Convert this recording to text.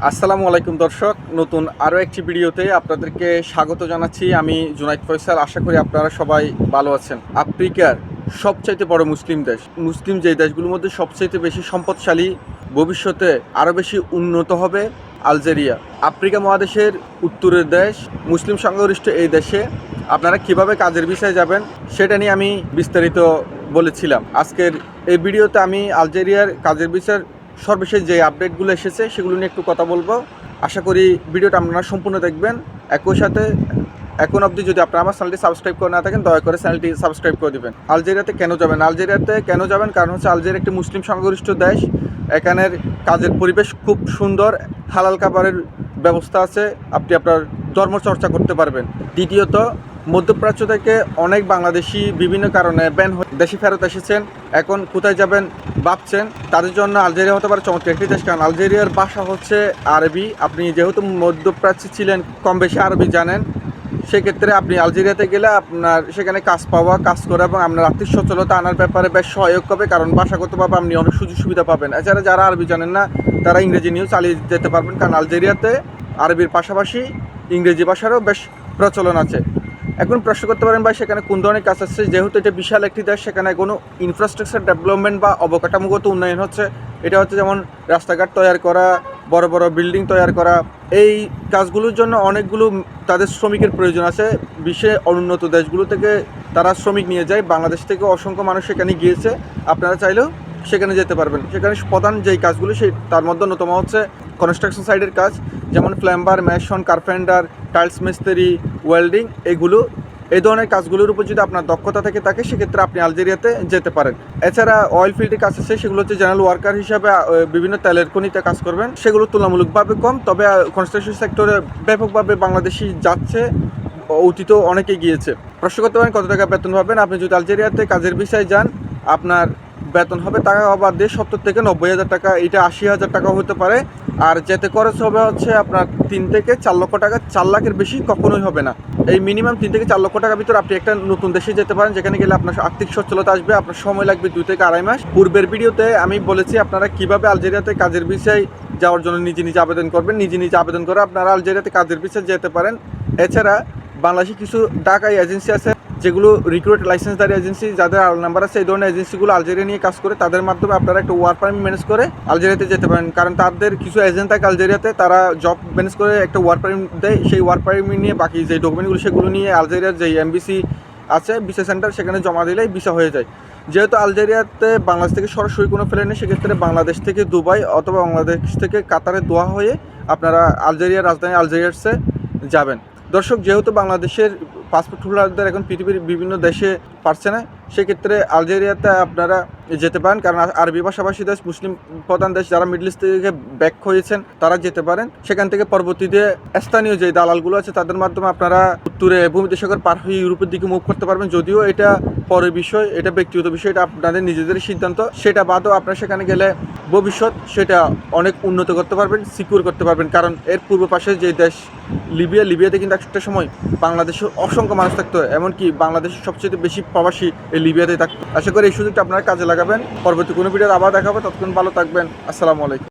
আসসালামু আলাইকুম দর্শক, নতুন আরও একটি ভিডিওতে আপনাদেরকে স্বাগত জানাচ্ছি। আমি জুনাইদ ফয়সাল। আশা করি আপনারা সবাই ভালো আছেন। আফ্রিকার সবচাইতে বড় মুসলিম দেশ, মুসলিম যে দেশগুলোর মধ্যে সবচাইতে বেশি সম্পদশালী, ভবিষ্যতে আরও বেশি উন্নত হবে আলজেরিয়া। আফ্রিকা মহাদেশের উত্তরের দেশ, মুসলিম সংখ্যাগরিষ্ঠ এই দেশে আপনারা কিভাবে কাজের ভিসায় যাবেন সেটা নিয়ে আমি বিস্তারিত বলেছিলাম। আজকের এই ভিডিওতে আমি আলজেরিয়ার কাজের ভিসার সর্বশেষ যে আপডেটগুলো এসেছে সেগুলো নিয়ে একটু কথা বলবো। আশা করি ভিডিওটা আপনারা সম্পূর্ণ দেখবেন। একই সাথে এখন অবধি যদি আপনারা আমার চ্যানেলটি সাবস্ক্রাইব করে না থাকেন, দয়া করে চ্যানেলটি সাবস্ক্রাইব করে দেবেন। আলজেরিয়াতে কেন যাবেন? কারণ হচ্ছে আলজেরিয়া একটি মুসলিম সংখ্যাগরিষ্ঠ দেশ। এখানের কাজের পরিবেশ খুব সুন্দর, হালাল খাবারের ব্যবস্থা আছে, আপনি আপনার ধর্মচর্চা করতে পারবেন। দ্বিতীয়ত, মধ্যপ্রাচ্য থেকে অনেক বাংলাদেশি বিভিন্ন কারণে ব্যান হয়ে দেশে ফেরত এসেছেন। এখন কোথায় যাবেন ভাবছেন, তাদের জন্য আলজেরিয়া হতে পারে চমৎকার একটি দেশ। কারণ আলজেরিয়ার ভাষা হচ্ছে আরবি। আপনি যেহেতু মধ্যপ্রাচ্যে ছিলেন, কম বেশি আরবি জানেন, সেক্ষেত্রে আপনি আলজেরিয়াতে গেলে আপনার সেখানে কাজ পাওয়া, কাজ করা এবং আপনার আর্থিক সচ্ছলতা আনার ব্যাপারে বেশ সহায়ক হবে। কারণ ভাষাগতভাবে আপনি অনেক সুযোগ সুবিধা পাবেন। এছাড়া যারা আরবি জানেন না, তারা ইংরেজি নিয়েও চালিয়ে যেতে পারবেন। কারণ আলজেরিয়াতে আরবির পাশাপাশি ইংরেজি ভাষারও বেশ প্রচলন আছে। এখন প্রশ্ন করতে পারেন, ভাই সেখানে কোন ধরনের কাজ আছে? যেহেতু এটা বিশাল একটি দেশ, সেখানে কোনো ইনফ্রাস্ট্রাকচার ডেভেলপমেন্ট বা অবকাঠামোগত উন্নয়ন হচ্ছে। এটা হচ্ছে যেমন রাস্তাঘাট তৈরি করা, বড় বড় বিল্ডিং তৈরি করা। এই কাজগুলোর জন্য অনেকগুলো তাদের শ্রমিকের প্রয়োজন আছে। বিশ্বে অনুন্নত দেশগুলো থেকে তারা শ্রমিক নিয়ে যায়। বাংলাদেশ থেকে অসংখ্য মানুষ সেখানে গিয়েছে। আপনারা চাইলেও সেখানে যেতে পারবেন। সেখানে প্রধান যেই কাজগুলো তার মধ্যে অন্যতম হচ্ছে কনস্ট্রাকশন সাইডের কাজ, যেমন প্লাম্বার, ম্যাশন, কার্পেন্টার, টাইলস মিস্ত্রি, ওয়েল্ডিং। এই ধরনের কাজগুলোর উপর যদি আপনার দক্ষতা থাকে সেক্ষেত্রে আপনি আলজেরিয়াতে যেতে পারেন। এছাড়া অয়েল ফিল্ডে কাজ আছে, সেগুলো হচ্ছে জেনারেল ওয়ার্কার হিসাবে বিভিন্ন তেলের খনিতে কাজ করবেন। সেগুলো তুলনামূলকভাবে কম, তবে কনস্ট্রাকশন সেক্টরে ব্যাপকভাবে বাংলাদেশি যাচ্ছে, অতীতেও অনেকে গিয়েছে। প্রশ্ন করতে পারেন কত টাকা বেতন পাবেন। আপনি যদি আলজেরিয়াতে কাজের ভিসায় যান, আপনার বেতন হবে টাকা বাদ দিয়ে 70 থেকে 90,000 টাকা, এটা 80,000 টাকা হতে পারে। আর যেতে খরচ হবে হচ্ছে আপনার 3 থেকে 4 লক্ষ টাকা। 4 লাখের বেশি কখনোই হবে না। এই মিনিমাম 3 থেকে 4 লক্ষ টাকার ভিতরে আপনি একটা নতুন দেশে যেতে পারেন, যেখানে গেলে আপনার আর্থিক সচ্ছলতা আসবে। আপনার সময় লাগবে 2 থেকে 2.5 মাস। পূর্বের ভিডিওতে আমি বলেছি আপনারা কিভাবে আলজেরিয়াতে কাজের ভিসায় যাওয়ার জন্য নিজে আবেদন করবেন। নিজে আবেদন করে আপনারা আলজেরিয়াতে কাজের ভিসায় যেতে পারেন। এছাড়া বাংলাদেশি কিছু ঢাকায় এজেন্সি আছে, যেগুলো রিক্রুট লাইসেন্সদারি এজেন্সি, যাদের আল নাম্বার আছে। এই ধরনের এজেন্সিগুলো আলজেরিয়া নিয়ে কাজ করে, তাদের মাধ্যমে আপনারা একটা ওয়ার্ক পারমিট ম্যানেজ করে আলজেরিয়াতে যেতে পারেন। কারণ তাদের কিছু এজেন্ট থাকে আলজেরিয়াতে, তারা জব ম্যানেজ করে একটা ওয়ার্ক পারমিট দেয়। সেই ওয়ার্ক পারমিট নিয়ে বাকি যে ডকুমেন্টগুলো সেগুলো নিয়ে আলজেরিয়ার যে এমবিসি আছে, ভিসা সেন্টার, সেখানে জমা দিলেই ভিসা হয়ে যায়। যেহেতু আলজেরিয়াতে বাংলাদেশ থেকে সরাসরি কোনো ফ্লাইট নেই, সেক্ষেত্রে বাংলাদেশ থেকে দুবাই অথবা বাংলাদেশ থেকে কাতারে দোয়া হয়ে আপনারা আলজেরিয়ার রাজধানী আলজেরিয়াসে যাবেন। দর্শক, যেহেতু বাংলাদেশের পাসপোর্ট হোল্ডারদের এখন পৃথিবীর বিভিন্ন দেশে পারছে না, সেক্ষেত্রে আলজেরিয়াতে আপনারা যেতে পারেন। কারণ আরবি ভাষাভাষী দেশ, মুসলিম প্রধান দেশ, যারা মিডল ইস্ট থেকে ব্যাক হয়েছেন তারা যেতে পারেন। সেখান থেকে পরবর্তীতে স্থানীয় যে দালালগুলো আছে তাদের মাধ্যমে আপনারা উত্তরে ভূমধ্যসাগর পার হয়ে ইউরোপের দিকে মুভ করতে পারবেন। যদিও এটা পরের বিষয়, এটা ব্যক্তিগত বিষয়, এটা আপনাদের নিজেদের সিদ্ধান্ত। সেটা বাদও আপনারা সেখানে গেলে ভবিষ্যৎ সেটা অনেক উন্নত করতে পারবেন, সিকিউর করতে পারবেন। কারণ এর পূর্ব পাশে যে দেশ লিবিয়াতে কিন্তু একটা সময় বাংলাদেশের অসংখ্য মানুষ থাকতো, এমনকি বাংলাদেশের সবচেয়ে বেশি প্রবাসী এই লিবিয়াতে থাকতো। আশা করি এই সুযোগটা আপনারা কাজে লাগাবেন। পরবর্তী কোনো ভিডিও আবার দেখাবো। ততক্ষণ ভালো থাকবেন। আসসালামু আলাইকুম।